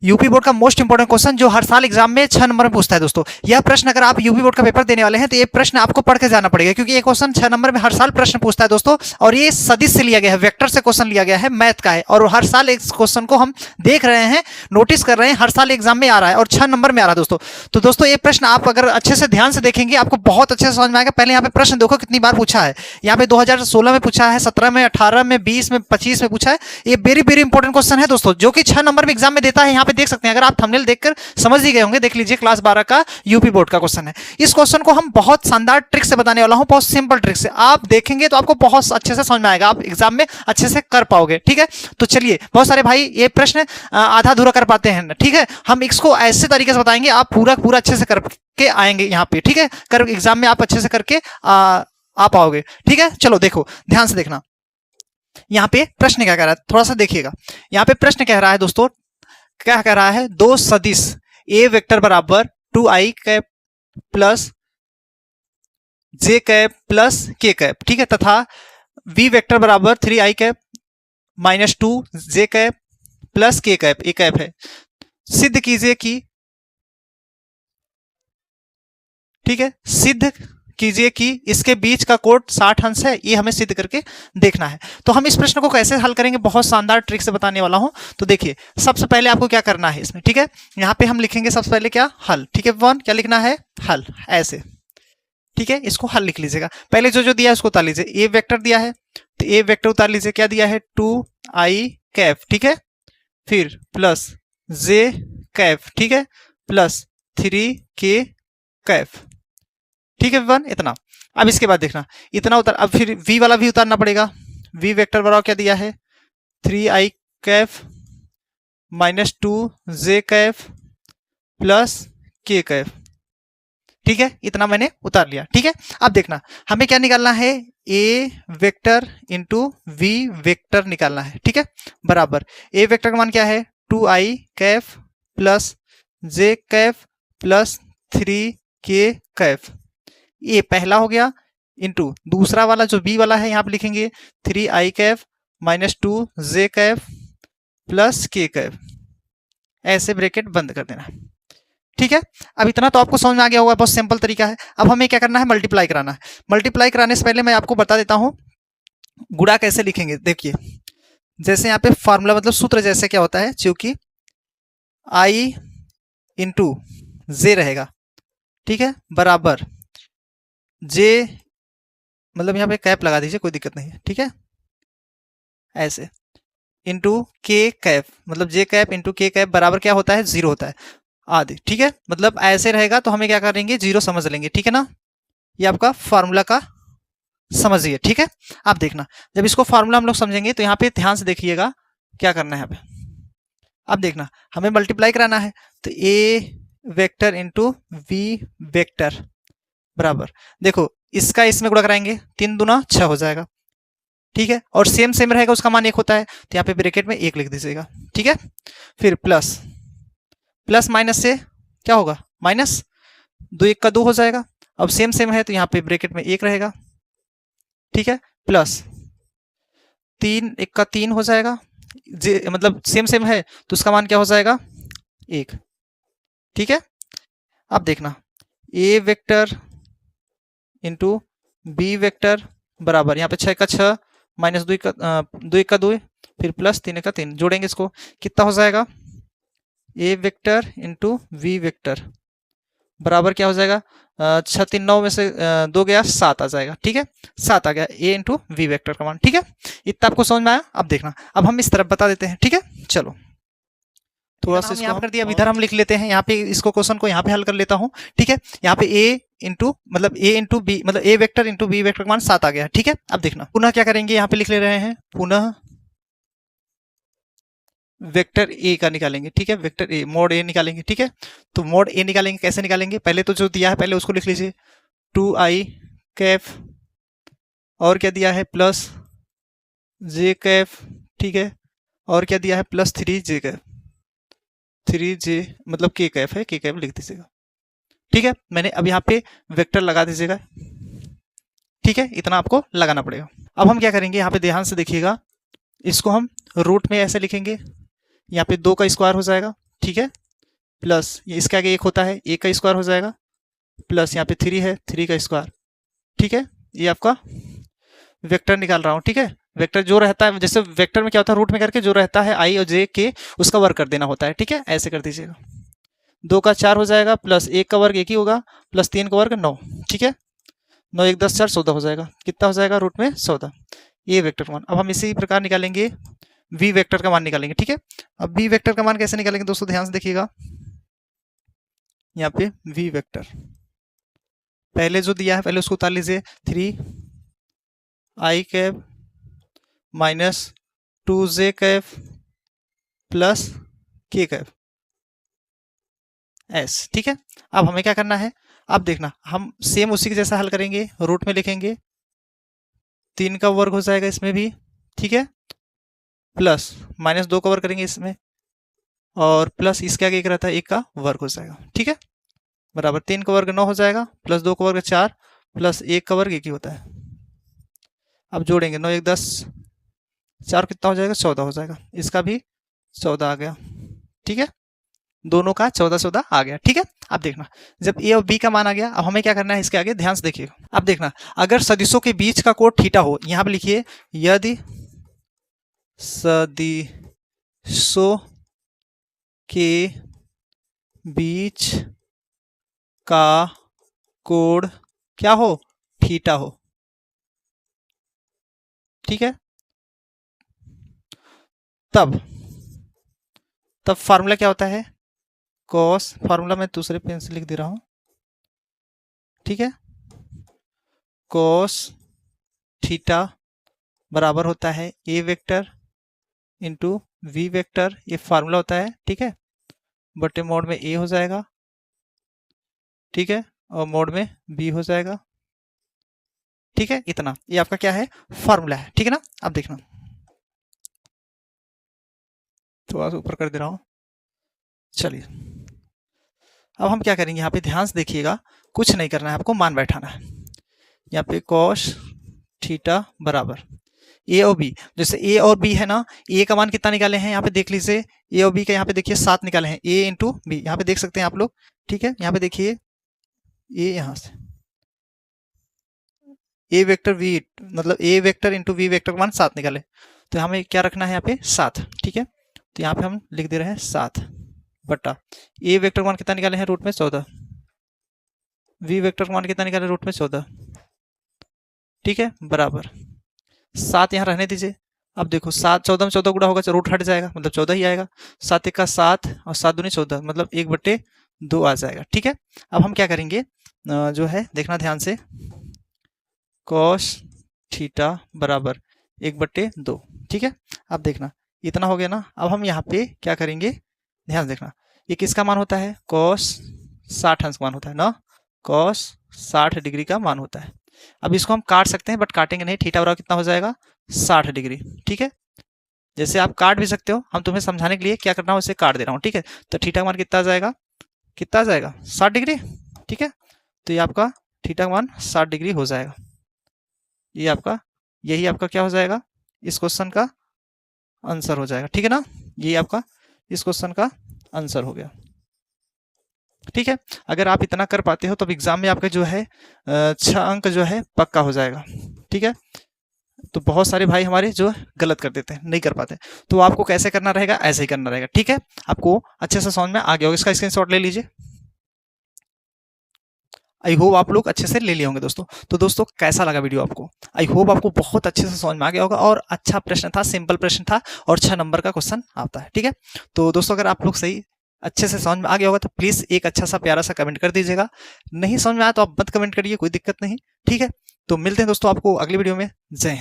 UP board का most important question जो हर साल एग्जाम में 6 नंबर में पूछता है दोस्तों। यह प्रश्न अगर आप यूपी बोर्ड का पेपर देने वाले हैं तो ये प्रश्न आपको पढ़ के जाना पड़ेगा, क्योंकि ये क्वेश्चन 6 नंबर में हर साल प्रश्न पूछता है दोस्तों। और ये सदिश से लिया गया है, वेक्टर से क्वेश्चन लिया गया है, मैथ का है, और हर साल इस क्वेश्चन को हम देख रहे हैं, नोटिस कर रहे हैं, हर साल एग्जाम में आ रहा है और 6 नंबर में आ रहा है दोस्तों। तो दोस्तों ये प्रश्न आप अगर अच्छे से ध्यान से देखेंगे आपको बहुत अच्छे से समझ में आएगा। पहले यहाँ पे प्रश्न देखो कितनी बार पूछा है। यहाँ पे 2016 में पूछा है, 17 में, 18 में, 20 में, 25 में पूछा है। ये वेरी वेरी इंपॉर्टेंट क्वेश्चन है दोस्तों, जो कि 6 नंबर में एग्जाम में देता है। यहाँ पे देख सकते हैं, अगर आप थंबनेल देखकर समझ ही गए होंगे, देख लीजिए, क्लास 12 का यूपी बोर्ड का क्वेश्चन है। इस क्वेश्चन को हम बहुत शानदार ट्रिक से बताने वाला हूं, बहुत सिंपल ट्रिक से। आप देखेंगे तो आपको बहुत अच्छे से समझ में आएगा, आप एग्जाम में अच्छे से कर पाओगे। ठीक है, तो चलिए, बहुत सारे भाई ये प्रश्न आधा अधूरा कर पाते हैं, ठीक है, हम इसको ऐसे तरीके से बताएंगे, आप पूरा पूरा अच्छे से करके आएंगे यहाँ पे। ठीक है, कर एग्जाम में आप अच्छे से करके आ पाओगे। ठीक है, चलो देखो, ध्यान से देखना। यहाँ पे प्रश्न क्या कह रहा है, थोड़ा सा देखिएगा। यहाँ पे प्रश्न कह रहा है दोस्तों, क्या कह रहा है, दो सदिश ए वेक्टर बराबर 2i कैप प्लस जे कैप प्लस के कैप, ठीक है, तथा वी वेक्टर बराबर 3i cap minus 2 J cap plus K cap, A cap है। सिद्ध कीजिए कि, ठीक है, सिद्ध कीजिए कि इसके बीच का कोण 60 अंश है। ये हमें सिद्ध करके देखना है। तो हम इस प्रश्न को कैसे हल करेंगे, बहुत शानदार ट्रिक से बताने वाला हूं। तो देखिए, सबसे पहले आपको क्या करना है इसमें, ठीक है, यहां पे हम लिखेंगे सबसे पहले क्या, हल। ठीक है, वन क्या लिखना है, हल, ऐसे। ठीक है, इसको हल लिख लीजिएगा। पहले जो जो दिया है उसको उतार लीजिए। ए वेक्टर दिया है तो ए वेक्टर उतार लीजिए, क्या दिया है, 2i कैप, ठीक है, फिर प्लस जे कैप, ठीक है, प्लस 3k कैप, ठीक है, वन, इतना। अब इसके बाद देखना, इतना उतार, अब फिर v वाला भी उतारना पड़ेगा। v वेक्टर बराबर क्या दिया है, 3i cap minus 2j cap plus k cap, ठीक है, इतना मैंने उतार लिया। ठीक है, अब देखना, हमें क्या निकालना है, a vector into v vector निकालना है। ठीक है, बराबर a वेक्टर का मान क्या है, 2i cap plus j cap plus 3k cap, ये पहला हो गया, इंटू दूसरा वाला जो बी वाला है, यहां पे लिखेंगे 3i cap minus 2j cap plus k cap, ऐसे ब्रैकेट बंद कर देना। ठीक है, अब इतना तो आपको समझ में आ गया होगा, बहुत सिंपल तरीका है। अब हमें क्या करना है, मल्टीप्लाई कराना है। मल्टीप्लाई कराने से पहले मैं आपको बता देता हूं गुणा कैसे लिखेंगे। देखिए, जैसे यहाँ पे फॉर्मूला, मतलब सूत्र जैसे क्या होता है, क्योंकि i इंटू जे रहेगा, ठीक है, बराबर जे, मतलब यहाँ पे कैप लगा दीजिए, कोई दिक्कत नहीं है, ठीक है, ऐसे, इंटू के कैप, मतलब जे कैप इंटू के कैप बराबर क्या होता है, 0 होता है, आदि। ठीक है, मतलब ऐसे रहेगा तो हमें क्या करेंगे, 0 समझ लेंगे। ठीक है ना, ये आपका फार्मूला का समझिए। ठीक है, आप देखना, जब इसको फार्मूला हम लोग समझेंगे तो यहाँ पे ध्यान से देखिएगा क्या करना है। यहाँ पे अब देखना, हमें मल्टीप्लाई कराना है, तो ए वेक्टर इंटू वी वेक्टर बराबर, देखो इसका इसमें गुणा कराएंगे, 3 दूना 6 हो जाएगा। ठीक है, और सेम सेम रहेगा, उसका मान 1 होता है, तो यहाँ पे ब्रैकेट में 1 लिख दीजिएगा। ठीक है, फिर प्लस, प्लस माइनस से क्या होगा, माइनस, 2 1 का 2 हो जाएगा। अब सेम सेम है तो यहाँ पे ब्रैकेट में 1 रहेगा। ठीक है, प्लस 3 1 का 3 हो जाएगा, मतलब सेम सेम है तो उसका मान क्या हो जाएगा, 1। ठीक है, अब देखना, ए वेक्टर इंटू बी वेक्टर बराबर, यहाँ पे 6 का 6 माइनस 2 का 2, फिर प्लस 3 का 3, जोड़ेंगे इसको, कितना हो जाएगा, ए वेक्टर इंटू वी वेक्टर बराबर क्या हो जाएगा, 6 3 9 में से 2 गया, 7 आ जाएगा। ठीक है, 7 आ गया ए इंटू वी वेक्टर का मान। ठीक है, इतना आपको समझ में आया। अब देखना, अब हम इस तरफ बता देते हैं। ठीक है, चलो थोड़ा सा इसको कर दिया, इधर हम लिख लेते हैं, यहाँ पे इसको क्वेश्चन को यहाँ पे हल कर लेता हूँ। ठीक है, यहाँ पे ए इंटू मतलब ए इंटू बी, मतलब ए वेक्टर इंटू बी वेक्टर का मान 7 आ गया। ठीक है, अब देखना, पुनः क्या करेंगे, यहाँ पे लिख ले रहे हैं, पुनः वेक्टर ए का निकालेंगे। ठीक है, वेक्टर ए, मोड ए निकालेंगे। ठीक है, तो मोड ए निकालेंगे, कैसे निकालेंगे, पहले तो जो दिया है पहले उसको लिख लीजिए, 2i कैप, और क्या दिया है, प्लस जे कैप। ठीक है, और क्या दिया है, प्लस 3j कैप, 3j मतलब के कैप है, के कैप लिख दीजिएगा। ठीक है, मैंने अब यहाँ पे वेक्टर लगा दीजिएगा। ठीक है, इतना आपको लगाना पड़ेगा। अब हम क्या करेंगे, यहाँ पे ध्यान से देखिएगा, इसको हम रूट में ऐसे लिखेंगे, यहाँ पे 2 का स्क्वायर हो जाएगा। ठीक है, प्लस ये इसके आगे 1 होता है, 1 का स्क्वायर हो जाएगा, प्लस यहाँ पे 3 है, 3 का स्क्वायर। ठीक है, ये आपका वेक्टर निकाल रहा हूँ। ठीक है, वेक्टर जो रहता है, जैसे वेक्टर में क्या होता है, रूट में करके जो रहता है आई और जे के, उसका वर्ग कर देना होता है। ठीक है, ऐसे कर दीजिएगा। 2 का 4 हो जाएगा, प्लस 1 का वर्ग 1 ही होगा, प्लस 3 का वर्ग 9। ठीक है, 9 1 10 4 14 हो जाएगा। कितना हो जाएगा, रूट में 14। ये वेक्टर का मान। अब हम इसी प्रकार निकालेंगे वी वेक्टर का मान निकालेंगे। ठीक है, अब वी वेक्टर का मान कैसे निकालेंगे दोस्तों, ध्यान से देखिएगा। यहाँ पे वी वेक्टर पहले जो दिया है, पहले उसको उतार लीजिए। 3 I cap minus 2j cap plus K cap S. ठीक है, अब हमें क्या करना है, अब देखना, हम सेम उसी के जैसा हल करेंगे। रूट में लिखेंगे 3 का वर्ग हो जाएगा इसमें भी। ठीक है, प्लस माइनस 2 का वर्ग करेंगे इसमें, और प्लस इसके आगे एक रहता है 1 का वर्ग हो जाएगा। ठीक है, बराबर 3 का वर्ग 9 हो जाएगा, प्लस 2 का वर्ग 4, प्लस 1 का वर्ग 1 ही होता है। अब जोड़ेंगे 9 1 10 4 कितना हो जाएगा, 14 हो जाएगा। इसका भी 14 आ गया। ठीक है, दोनों का 14 14 आ गया। ठीक है, अब देखना, जब ए और बी का मान आ गया, अब हमें क्या करना है, इसके आगे ध्यान से देखिएगा। अब देखना, अगर सदिशों के बीच का कोण थीटा हो, यहां पे लिखिए यदि सदिशों के बीच का कोण क्या हो, थीटा हो। ठीक है, तब फार्मूला क्या होता है, कॉस, फार्मूला मैं दूसरे पेन से लिख दे रहा हूं। ठीक है, कॉस थीटा बराबर होता है ए वेक्टर इंटू वी वेक्टर, ये फार्मूला होता है। ठीक है, बटे मोड में ए हो जाएगा। ठीक है, और मोड में बी हो जाएगा। ठीक है, इतना, ये आपका क्या है, फार्मूला है। ठीक है ना, अब देखना, थोड़ा सा ऊपर कर दे रहा हूं। चलिए, अब हम क्या करेंगे, यहाँ पे ध्यान से देखिएगा, कुछ नहीं करना है, आपको मान बैठाना है। यहाँ पे कॉस थीटा बराबर ए और बी, जैसे ए और बी है ना, ए का मान कितना निकाले हैं, यहाँ पे देख लीजिए। ए और बी का यहाँ पे देखिए 7 निकाले हैं, ए इंटू बी, यहाँ पे देख सकते हैं आप लोग। ठीक है, यहाँ पे देखिए ए, यहाँ से ए वेक्टर वी, मतलब ए वेक्टर इंटू वी वेक्टर का मान 7 निकाले, तो हमें क्या रखना है यहाँ पे 7। ठीक है, तो यहाँ पे हम लिख दे रहे हैं 7 बटा ए वेक्टर का मान कितना निकाले हैं, रूट में 14, वी वेक्टर का मान कितना निकाले, रूट में 14। ठीक है, बराबर 7 यहाँ रहने दीजिए। अब देखो 7 14 में 14 गुणा होगा, रूट हट जाएगा, मतलब 14 ही आएगा। 7 1 का 7 और 7 दूनी 14, मतलब 1/2 आ जाएगा। ठीक है, अब हम क्या करेंगे, जो है देखना ध्यान से, कॉस थीटा बराबर 1/2। ठीक है, अब देखना, इतना हो गया ना। अब हम यहाँ पे क्या करेंगे, ध्यान देखना, ये किसका मान होता है, कॉस 60 अंश का मान होता है ना, कॉस 60 डिग्री का मान होता है। अब इसको हम काट सकते हैं, बट काटेंगे नहीं, थीटा बराबर कितना हो जाएगा, 60 डिग्री। ठीक है, जैसे आप काट भी सकते हो, हम तुम्हें समझाने के लिए क्या करना है, उसे काट दे रहा हूँ। ठीक है, तो थीटा का मान कितना आ जाएगा, 60 डिग्री। ठीक है, तो ये आपका थीटा का मान 60 डिग्री हो जाएगा। ये आपका, यही आपका क्या हो जाएगा, इस क्वेश्चन का आंसर हो जाएगा। ठीक है ना, ये आपका इस क्वेश्चन का आंसर हो गया। ठीक है, अगर आप इतना कर पाते हो तो एग्जाम में आपका जो है 6 अंक जो है पक्का हो जाएगा। ठीक है, तो बहुत सारे भाई हमारे जो गलत कर देते हैं, नहीं कर पाते, तो आपको कैसे करना रहेगा, ऐसे ही करना रहेगा। ठीक है, आपको अच्छे से समझ में आ गया होगा, इसका स्क्रीनशॉट ले लीजिए। आई होप आप लोग अच्छे से ले लिए होंगे दोस्तों। तो दोस्तों कैसा लगा वीडियो आपको, आई होप आपको बहुत अच्छे से समझ में आ गया होगा, और अच्छा प्रश्न था, सिंपल प्रश्न था, और 6 नंबर का क्वेश्चन आता है। ठीक है, तो दोस्तों अगर आप लोग सही अच्छे से समझ में आ गया होगा तो प्लीज एक अच्छा सा प्यारा सा कमेंट कर दीजिएगा। नहीं समझ में आया तो आप मत कमेंट करिए, कोई दिक्कत नहीं। ठीक है, तो मिलते हैं दोस्तों आपको अगली वीडियो में। जय हिंद।